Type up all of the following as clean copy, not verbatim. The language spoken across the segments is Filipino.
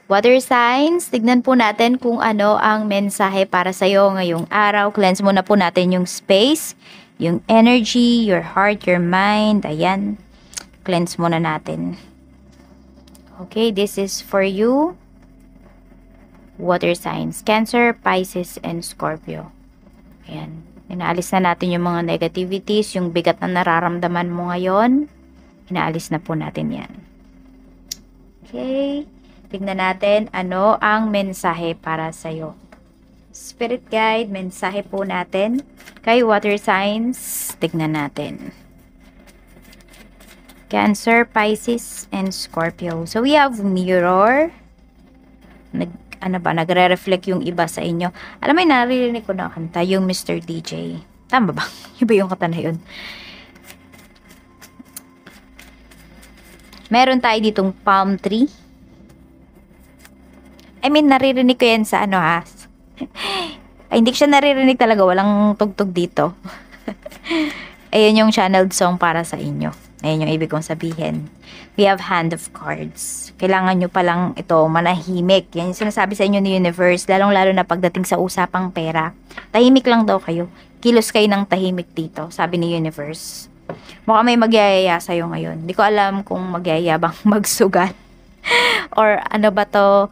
Water signs, tignan po natin kung ano ang mensahe para sa'yo ngayong araw. Cleanse muna po natin yung space, yung energy, your heart, your mind. Ayan. Cleanse muna natin. Okay, this is for you. Water signs, Cancer, Pisces, and Scorpio. Ayan. Inaalis na natin yung mga negativities, yung bigat na nararamdaman mo ngayon. Inaalis na po natin yan. Okay. Tignan natin ano ang mensahe para sa'yo. Spirit guide, mensahe po natin kay water signs. Tignan natin. Cancer, Pisces, and Scorpio. So we have mirror. Nagre-reflect yung iba sa inyo. Alam mo, naririnig ko na kanta, yung Mr. DJ. Tama ba? Iba yung kanta na yun. Meron tayo ditong palm tree. I mean, naririnig ko yan sa ano ha. Ay, hindi ko siya naririnig talaga. Walang tugtog dito. Ayun yung channeled song para sa inyo. Ayun yung ibig kong sabihin. We have hand of cards. Kailangan nyo palang ito manahimik. Yan yung sinasabi sa inyo ni universe. Lalong-lalo na pagdating sa usapang pera. Tahimik lang daw kayo. Kilos kayo ng tahimik dito. Sabi ni universe. Mukhang may magyayaya sa'yo ngayon. Hindi ko alam kung magyayaya bang magsugat. Or ano ba to?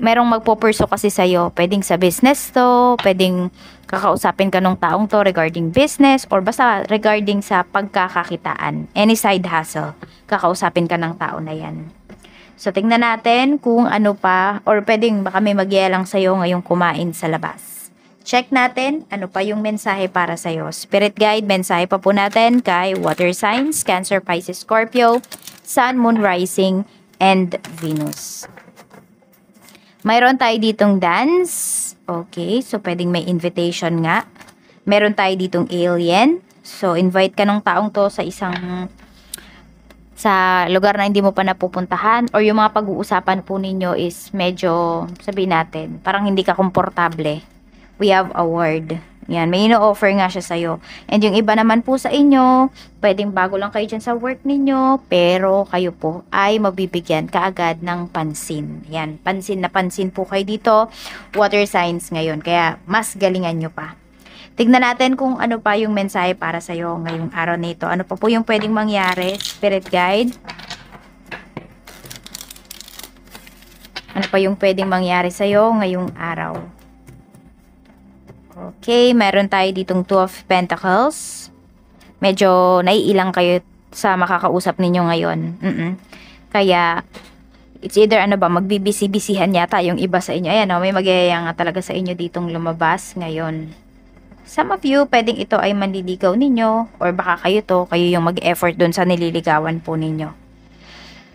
Merong magpo-pursue kasi sa'yo. Pwedeng sa business to, pwedeng kakausapin ka nung taong to regarding business, or basta regarding sa pagkakakitaan. Any side hustle, kakausapin ka ng tao na yan. So, tingnan natin kung ano pa, or pwedeng baka may magyalang sa'yo ngayong kumain sa labas. Check natin ano pa yung mensahe para sa'yo. Spirit guide, mensahe pa po natin kay water signs, Cancer, Pisces, Scorpio, Sun, Moon, Rising, and Venus. Mayroon tayo ditong dance. Okay, so pwedeng may invitation nga. Meron tayo ditong alien. So, invite ka ng taong to sa lugar na hindi mo pa napupuntahan, or yung mga pag-uusapan po ninyo is medyo, sabihin natin, parang hindi ka komportable. We have a word. Yan, may ino-offer nga siya sa'yo. And yung iba naman po sa inyo, pwedeng bago lang kayo dyan sa work ninyo, pero kayo po ay mabibigyan kaagad ng pansin. Yan, pansin na pansin po kayo dito, water signs ngayon. Kaya mas galingan nyo pa. Tignan natin kung ano pa yung mensahe para sa'yo ngayong araw na ito. Ano pa po yung pwedeng mangyari, Spirit Guide? Ano pa yung pwedeng mangyari sa'yo ngayong araw? Okay, meron tayo ditong Two of Pentacles. Medyo naiilang kayo sa makakausap ninyo ngayon. Kaya, it's either ano ba, magbibisi-bisihan yata yung iba sa inyo. Ayan, may magyayaya nga talaga sa inyo ditong lumabas ngayon. Some of you, pwedeng ito ay manliligaw ninyo, or baka kayo yung mag-effort dun sa nililigawan po ninyo.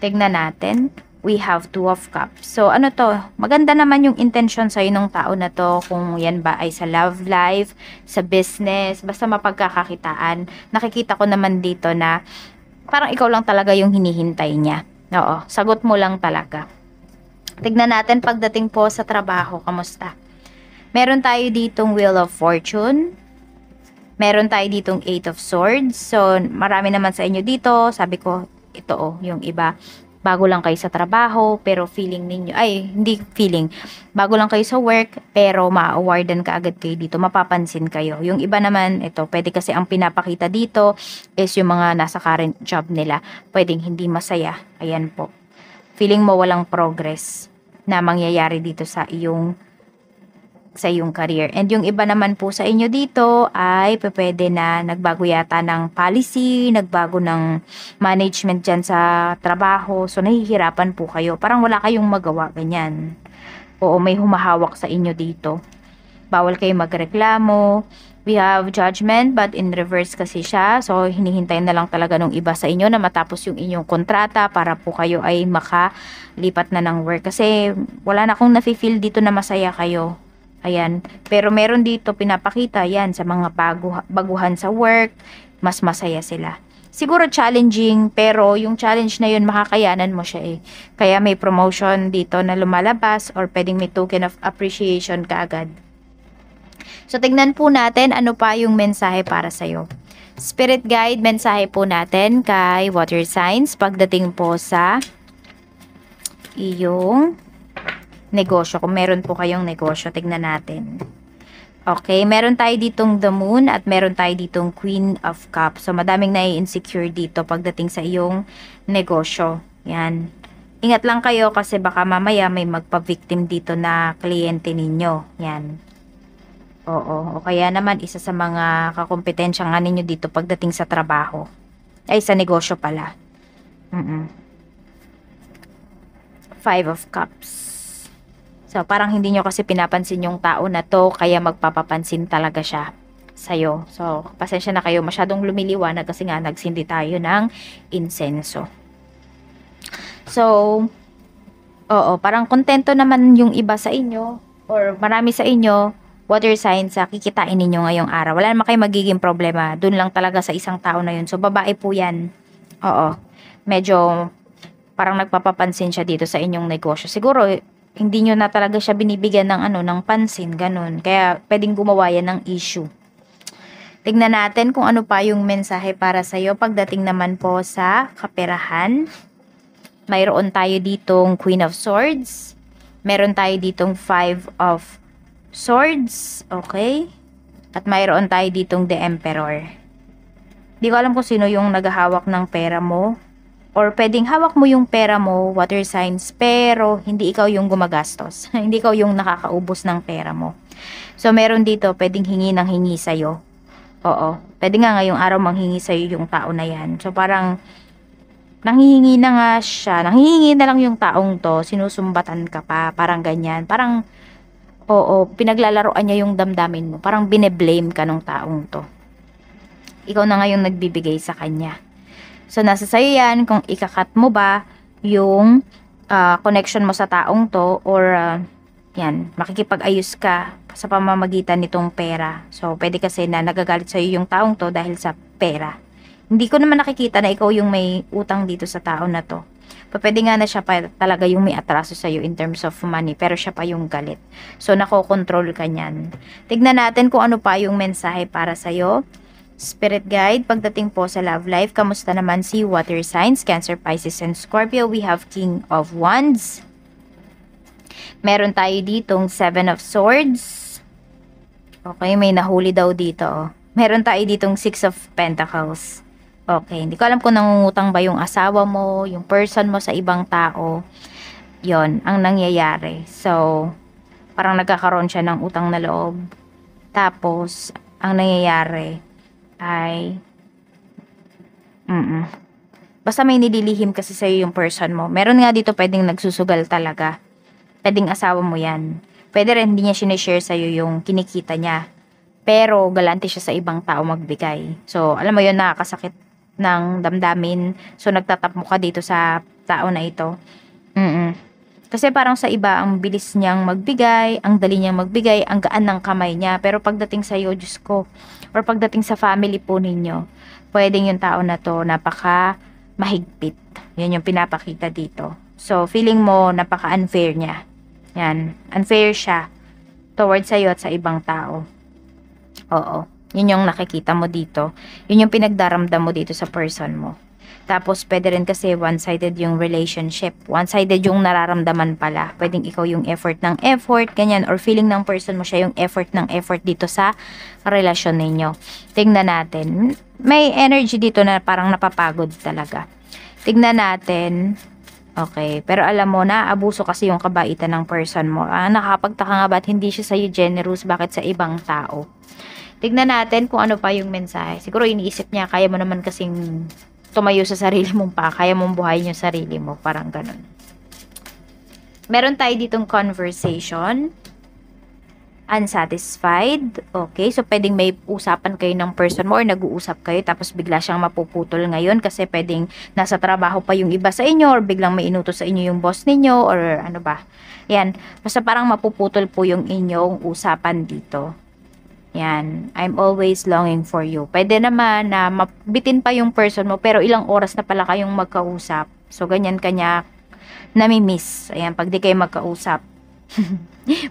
Tignan natin. We have Two of Cups. So, ano to? Maganda naman yung intention sa'yo ng tao na to. Kung yan ba ay sa love life, sa business, basta mapagkakakitaan. Nakikita ko naman dito na parang ikaw lang talaga yung hinihintay niya. Oo, sagot mo lang talaga. Tignan natin pagdating po sa trabaho. Kamusta? Meron tayo ditong Wheel of Fortune. Meron tayo ditong Eight of Swords. So, marami naman sa inyo dito. Sabi ko, ito yung iba. Bago lang kayo sa trabaho, pero feeling ninyo, ay, hindi feeling, bago lang kayo sa work, pero ma-awardan ka agad kayo dito, mapapansin kayo. Yung iba naman, ito, pwede kasi ang pinapakita dito is yung mga nasa current job nila, pwedeng hindi masaya. Ayan po. Feeling mo walang progress na mangyayari dito sa iyong career. And yung iba naman po sa inyo dito ay pwede na nagbago yata ng policy, nagbago ng management dyan sa trabaho. So, nahihirapan po kayo. Parang wala kayong magawa, ganyan. Oo, may humahawak sa inyo dito. Bawal kayo magreklamo. We have Judgment, but in reverse kasi siya. So, hinihintay na lang talaga nung iba sa inyo na matapos yung inyong kontrata para po kayo ay makalipat na ng work. Kasi wala na akong nafe-feel dito na masaya kayo. Ayan. Pero meron dito pinapakita yan sa mga baguhan sa work. Mas masaya sila. Siguro challenging, pero yung challenge na yun makakayanan mo siya eh. Kaya may promotion dito na lumalabas, or pwedeng may token of appreciation kaagad. So, tignan po natin ano pa yung mensahe para sa'yo. Spirit Guide, mensahe po natin kay water signs pagdating po sa iyong negosyo. Kung meron po kayong negosyo, tignan natin. Okay, meron tayo ditong the moon at meron tayo ditong Queen of Cups. So, madaming nai-insecure dito pagdating sa iyong negosyo. Yan. Ingat lang kayo kasi baka mamaya may magpa-victim dito na kliyente ninyo. Yan. Oo. O kaya naman isa sa mga kakompetensya nga ninyo dito pagdating sa trabaho. Ay, sa negosyo pala. Five of Cups. So, parang hindi nyo kasi pinapansin yung tao na to, kaya magpapapansin talaga siya sa'yo. So, pasensya na kayo, masyadong lumiliwanag kasi nga nagsindi tayo ng insenso. So, oo, parang kontento naman yung iba sa inyo, or marami sa inyo, water signs, kikitain ninyo ngayong araw. Wala naman kayo magiging problema. Dun lang talaga sa isang tao na yun. So, babae po yan. Oo, medyo parang nagpapapansin siya dito sa inyong negosyo. Siguro, hindi nyo na talaga siya binibigyan ng ng pansin, ganun. Kaya pwedeng gumawa yan ng issue. Tignan natin kung ano pa yung mensahe para sa iyo pagdating naman po sa kaperahan. Mayroon tayo ditong Queen of Swords. Meron tayo ditong Five of Swords, okay? At mayroon tayo ditong The Emperor. Di ko alam kung sino yung naghahawak ng pera mo. Or pwedeng hawak mo yung pera mo, water signs, pero hindi ikaw yung gumagastos. Hindi ikaw yung nakakaubos ng pera mo. So, meron dito, pwedeng hingi ng hingi sa'yo. Oo. Pwede nga ngayong araw manghingi sa'yo yung tao na yan. So, parang, nanghihingi na nga siya. Nanghihingi na lang yung taong to. Sinusumbatan ka pa. Parang ganyan. Parang, oo, pinaglalaroan niya yung damdamin mo. Parang bineblame ka nung taong to. Ikaw na nga yung nagbibigay sa kanya. So, nasa sa'yo yan kung ikakat mo ba yung connection mo sa taong to or yan, makikipag-ayos ka sa pamamagitan nitong pera. So, pwede kasi na nagagalit sa'yo yung taong to dahil sa pera. Hindi ko naman nakikita na ikaw yung may utang dito sa tao na to. Pwede nga na siya pa talaga yung may atraso sa'yo in terms of money, pero siya pa yung galit. So, nakokontrol ka niyan. Tignan natin kung ano pa yung mensahe para sa'yo. Spirit guide, pagdating po sa love life, kamusta naman si water signs, Cancer, Pisces, and Scorpio? We have King of Wands. Meron tayo ditong Seven of Swords. Okay, may nahuli daw dito. Meron tayo ditong Six of Pentacles. Okay, hindi ko alam kung nangungutang ba yung asawa mo, yung person mo sa ibang tao. Yon ang nangyayari. So, parang nagkakaroon siya ng utang na loob. Tapos, ang nangyayari ay basta may nililihim kasi sa'yo yung person mo. Meron nga dito pwedeng nagsusugal talaga. Pwedeng asawa mo yan. Pwede rin hindi niya sinishare sa'yo yung kinikita niya. Pero galante siya sa ibang tao magbigay. So, alam mo yun, nakakasakit ng damdamin. So, nagtatap mo ka dito sa tao na ito. Kasi parang sa iba, ang bilis niyang magbigay, ang dali niyang magbigay, ang gaan ng kamay niya. Pero pagdating sa iyo, Diyos ko, or pagdating sa family po ninyo, pwedeng yung tao na to napaka mahigpit. Yan yung pinapakita dito. So, feeling mo napaka-unfair niya. Yan, unfair siya towards sa iyo at sa ibang tao. Oo, yun yung nakikita mo dito. Yun yung pinagdaramdam mo dito sa person mo. Tapos, pwede rin kasi one-sided yung relationship. One-sided yung nararamdaman pala. Pwedeng ikaw yung effort ng effort, ganyan. Or feeling ng person mo siya yung effort ng effort dito sa relasyon ninyo. Tingnan natin. May energy dito na parang napapagod talaga. Tingnan natin. Okay. Pero alam mo na, abuso kasi yung kabaitan ng person mo. Nakakapagtaka nga ba't hindi siya sa'yo generous? Bakit sa ibang tao? Tignan natin kung ano pa yung mensahe. Siguro iniisip niya, kaya mo naman kasing tumayo sa sarili mong pa, kaya mong buhayin yung sarili mo, parang ganun. Meron tayo ditong conversation, unsatisfied, okay, so pwedeng may usapan kayo ng person mo or nag-uusap kayo, tapos bigla siyang mapuputol ngayon kasi pwedeng nasa trabaho pa yung iba sa inyo or biglang may inutos sa inyo yung boss ninyo or ano ba, yan, basta parang mapuputol po yung inyong usapan dito. Yan, I'm always longing for you. Pwede naman na mabitin pa yung person mo pero ilang oras na pala kayong magkausap. So, ganyan kanya nami-miss. Ayan, pag di kayo magkausap.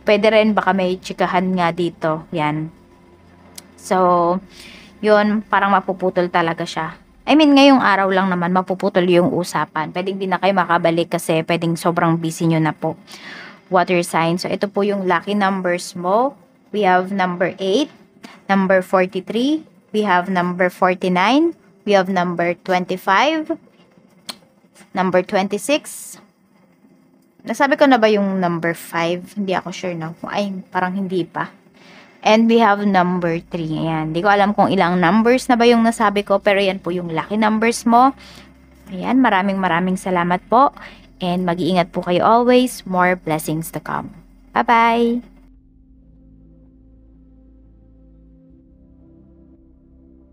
Pwede rin baka may chikahan nga dito. Yan. So, yun, parang mapuputol talaga siya. I mean, ngayong araw lang naman mapuputol yung usapan. Pwedeng di na kayo makabalik kasi pwedeng sobrang busy nyo na po. Water sign. So, ito po yung lucky numbers mo. We have number 8, number 43, we have number 49, we have number 25, number 26. Nasabi ko na ba yung number 5? Hindi ako sure, no? Ay, parang hindi pa. And we have number 3. Ayan. Hindi ko alam kung ilang numbers na ba yung nasabi ko, pero yan po yung lucky numbers mo. Ayan. Maraming salamat po. And mag-iingat po kayo always. More blessings to come. Bye-bye!